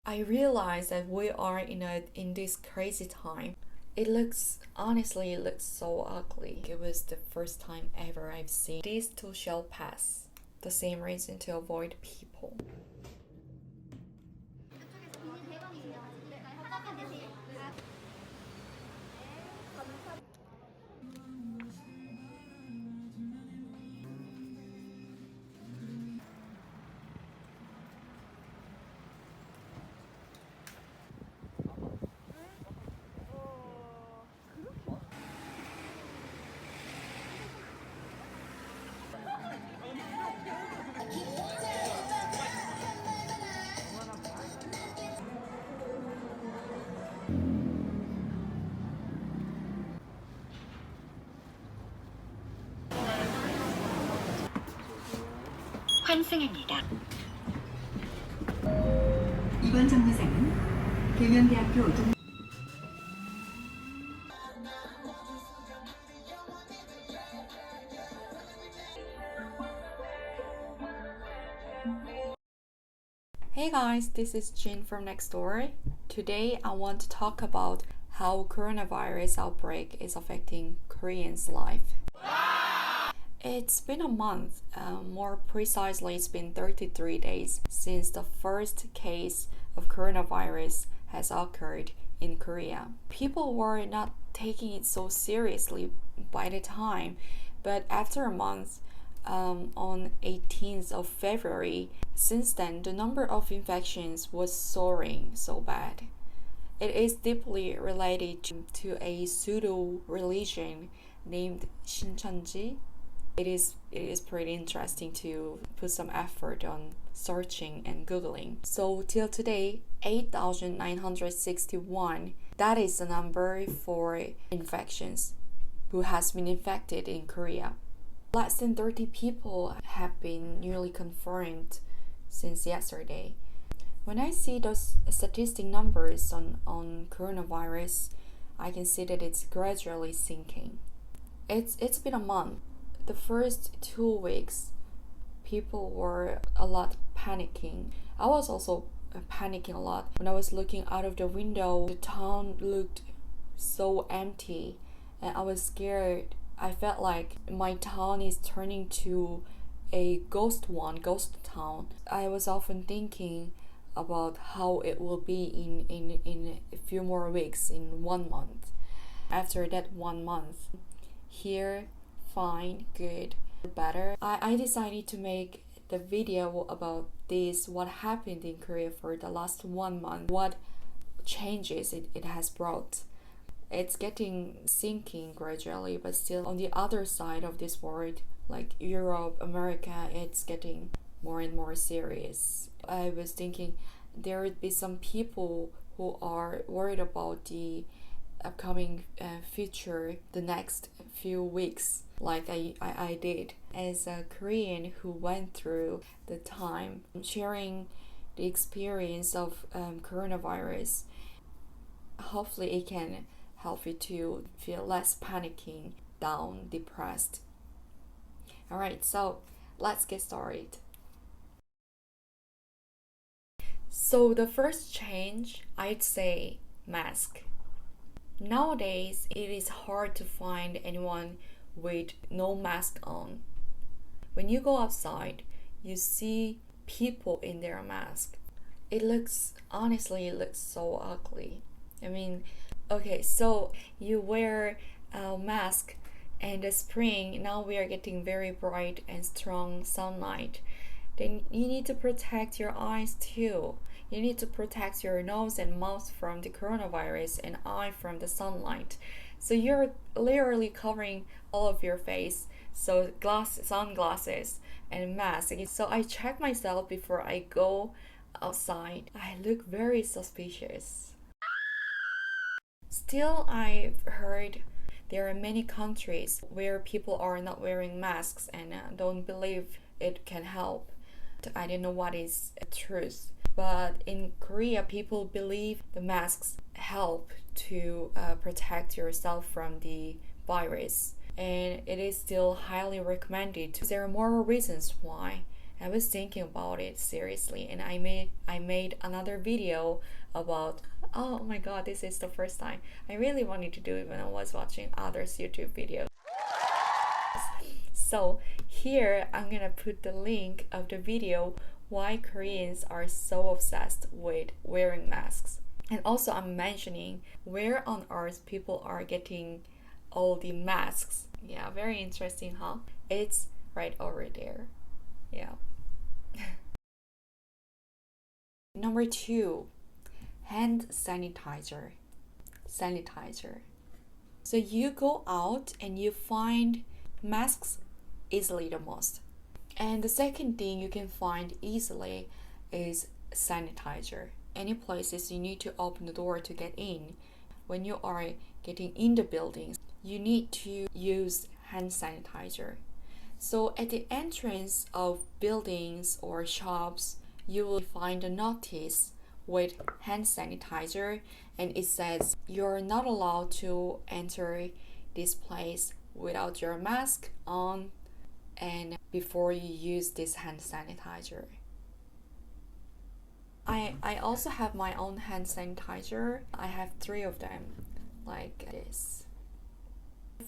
I realize that we are in this crazy time. Honestly, it looks so ugly. It was the first time ever I've seen these two shall pass. The same reason to avoid people. 환승합니다. 이번 정류장은 계명대학교 동 Hey guys, this is Jin from next door. Today I want to talk about how coronavirus outbreak is affecting Koreans' life. It's been a month, more precisely it's been 33 days since the first case of coronavirus has occurred in Korea. People were not taking it so seriously by the time, but after a month, on 18th of February, since then the number of infections was soaring so bad. It is deeply related to a pseudo religion named Shincheonji. It is pretty interesting to put some effort on searching and googling. So till today, 8,961, that is the number for infections who has been infected in Korea. Less than 30 people have been newly confirmed since yesterday. When I see those statistic numbers on coronavirus, I can see that it's gradually sinking. It's been a month. The first 2 weeks, people were a lot panicking. I was also panicking a lot. When I was looking out of the window, the town looked so empty and I was scared. I felt like my town is turning to a ghost town. I was often thinking about how it will be in a few more weeks, in 1 month. After that 1 month, here, fine, good, better. I decided to make the video about this, what happened in Korea for the last 1 month, what changes it has brought. It's getting sinking gradually, but still on the other side of this world, like Europe, America, it's getting more and more serious. I was thinking there would be some people who are worried about the upcoming future, the next few weeks, like I did as a Korean who went through the time sharing the experience of coronavirus. Hopefully it can help you to feel less panicking, down, depressed. Alright, so let's get started. So the first change, I'd say mask. Nowadays, it is hard to find anyone with no mask on. When you go outside, you see people in their mask. Honestly, it looks so ugly. I mean, okay, so you wear a mask and the spring, now we are getting very bright and strong sunlight. Then you need to protect your eyes too. You need to protect your nose and mouth from the coronavirus and eye from the sunlight. So you're literally covering all of your face. So sunglasses and mask. So I check myself before I go outside. I look very suspicious. Still, I've heard there are many countries where people are not wearing masks and don't believe it can help. I don't know what is truth. But in Korea, people believe the masks help to protect yourself from the virus. And it is still highly recommended. There are more reasons why. I was thinking about it seriously, and I made another video about, oh my god, this is the first time. I really wanted to do it when I was watching others YouTube videos. So here I'm gonna put the link of the video why Koreans are so obsessed with wearing masks. And also I'm mentioning where on earth people are getting all the masks. Yeah, very interesting, huh? It's right over there. Yeah. Number 2, hand sanitizer. So you go out and you find masks easily the most. And the second thing you can find easily is sanitizer. Any places you need to open the door to get in. When you are getting in the buildings, you need to use hand sanitizer. So at the entrance of buildings or shops, you will find a notice with hand sanitizer, and it says you're not allowed to enter this place without your mask on and before you use this hand sanitizer. I also have my own hand sanitizer. I have 3 of them like this.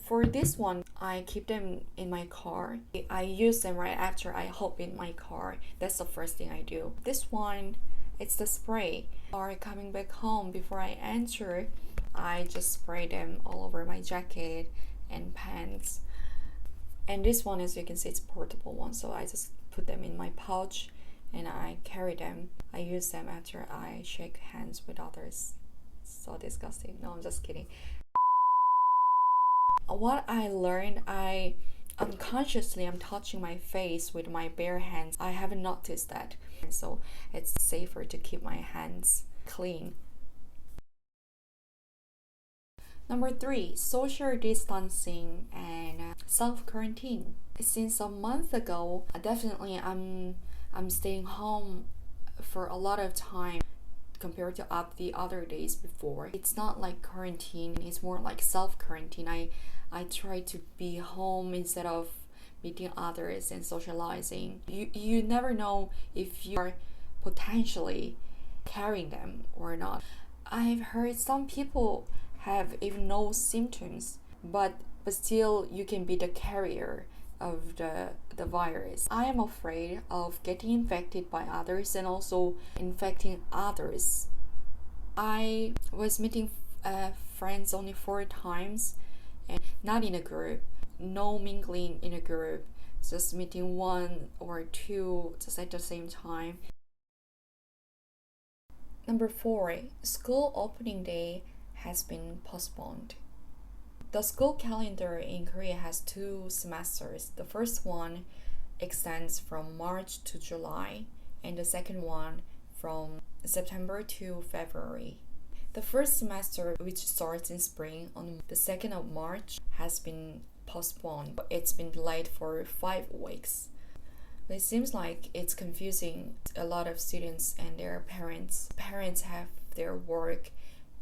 For this one, I keep them in my car. I use them right after I hop in my car. That's the first thing I do. This one, it's the spray. Or coming back home before I enter, I just spray them all over my jacket and pants. And this one, as you can see, it's a portable one, so I just put them in my pouch and I carry them. I use them after I shake hands with others. So disgusting. No, I'm just kidding. What I learned, I unconsciously I'm touching my face with my bare hands. I haven't noticed that, so it's safer to keep my hands clean. Number 3, social distancing and self-quarantine. Since a month ago, definitely I'm staying home for a lot of time compared to the other days before. It's not like quarantine, it's more like self-quarantine. I try to be home instead of meeting others and socializing. You never know if you're potentially carrying them or not. I've heard some people have even no symptoms, but still you can be the carrier of the virus. I am afraid of getting infected by others and also infecting others. I was meeting friends only 4 times, and not in a group, no mingling in a group, just meeting 1 or 2 just at the same time. Number 4, school opening day has been postponed. The school calendar in Korea has 2 semesters. The first one extends from March to July, and the second one from September to February. The first semester, which starts in spring on the 2nd of March, has been postponed. It's been delayed for 5 weeks. It seems like it's confusing a lot of students and their parents. Parents have their work,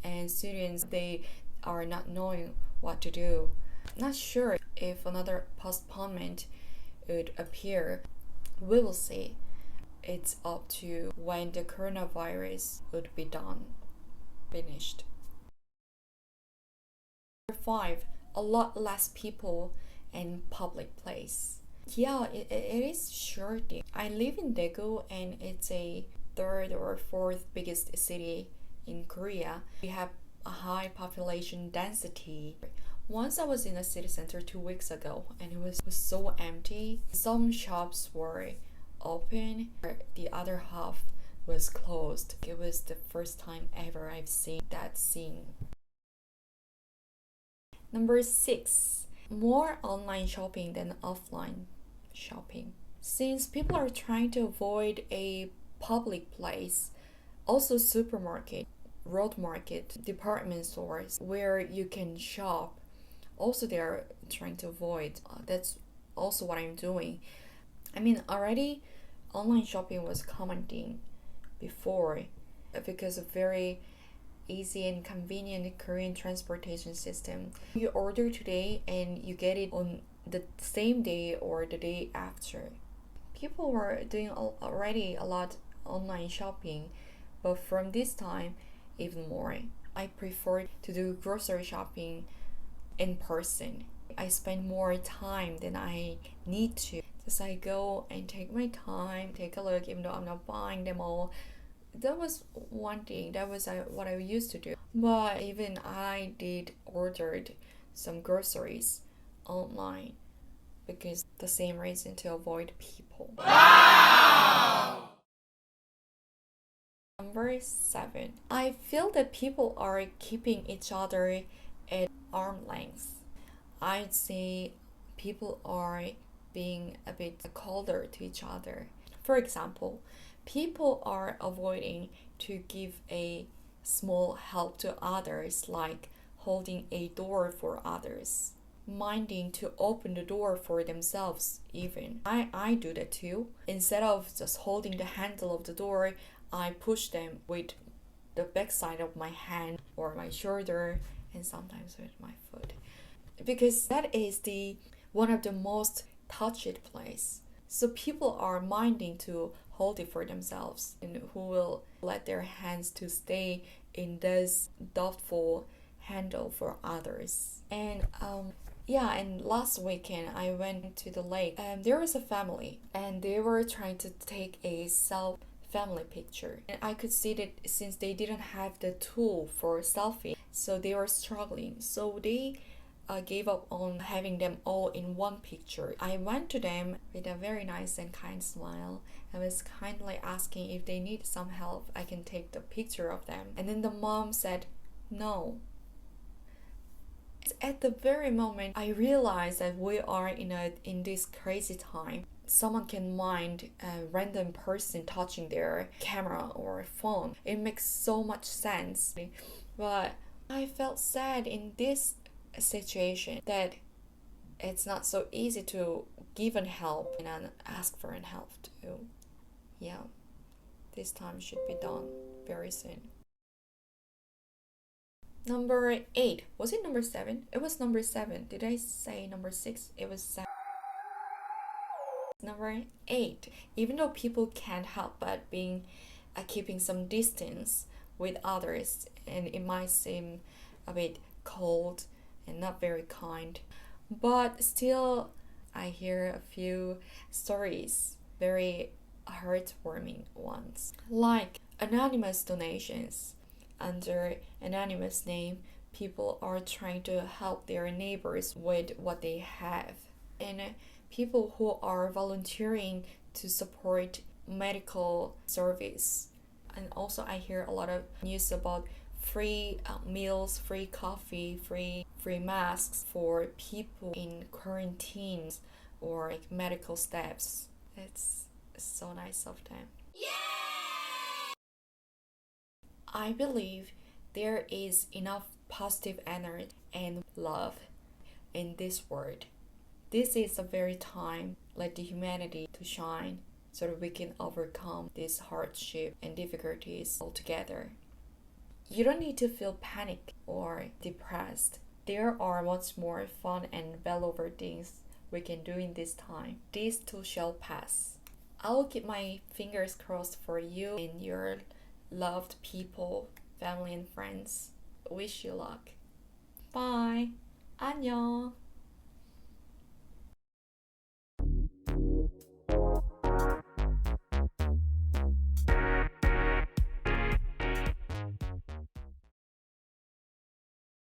and students, they are not knowing what to do. Not sure if another postponement would appear. We will see. It's up to when the coronavirus would be finished. Number 5, a lot less people in public place. Yeah, it is shorting. I live in Daegu, and it's a 3rd or 4th biggest city in Korea. We have a high population density. Once I was in a city center 2 weeks ago, and it was so empty. Some shops were open, the other half was closed. It was the first time ever I've seen that scene. Number 6, more online shopping than offline shopping. Since people are trying to avoid a public place, also supermarket, road market, department stores where you can shop, also they're trying to avoid. That's also what I'm doing. I mean, already online shopping was a common thing before because of very easy and convenient Korean transportation system. You order today and you get it on the same day or the day after. People were doing already a lot online shopping, but from this time, even more. I prefer to do grocery shopping in person. I spend more time than I need to. Just I go and take my time, take a look, even though I'm not buying them all. That was one thing. That was what I used to do. But even I did ordered some groceries online because the same reason, to avoid people. Wow! Number 7. I feel that people are keeping each other at arm length. I'd say people are being a bit colder to each other. For example, people are avoiding to give a small help to others, like holding a door for others, minding to open the door for themselves even. I do that too. Instead of just holding the handle of the door, I push them with the backside of my hand or my shoulder, and sometimes with my foot, because that is the one of the most touched place. So people are minding to hold it for themselves, and who will let their hands to stay in this doubtful handle for others. And and last weekend I went to the lake, and there was a family and they were trying to take a family picture, and I could see that since they didn't have the tool for selfie, so they were struggling, so they gave up on having them all in one picture. I went to them with a very nice and kind smile. I was kindly asking if they need some help, I can take the picture of them. And then the mom said no. At the very moment I realized that we are in this crazy time. Someone can mind a random person touching their camera or phone. It makes so much sense. But I felt sad in this situation that it's not so easy to give an help and ask for an help too. Yeah, this time should be done very soon. Number 8. Was it number 7? It was number 7. Did I say number 6? It was 7. Number 8. Even though people can't help but being keeping some distance with others, and it might seem a bit cold and not very kind, but still I hear a few stories, very heartwarming ones, like anonymous donations. Under anonymous name, people are trying to help their neighbors with what they have, and people who are volunteering to support medical service. And also I hear a lot of news about free meals, free coffee, free masks for people in quarantines or like medical steps. It's so nice of them. I believe there is enough positive energy and love in this world. This is a very time let the humanity to shine so that we can overcome this hardship and difficulties altogether. You don't need to feel panic or depressed. There are much more fun and well over things we can do in this time. This too shall pass. I will keep my fingers crossed for you and your loved people, family and friends. Wish you luck. Bye. 안녕.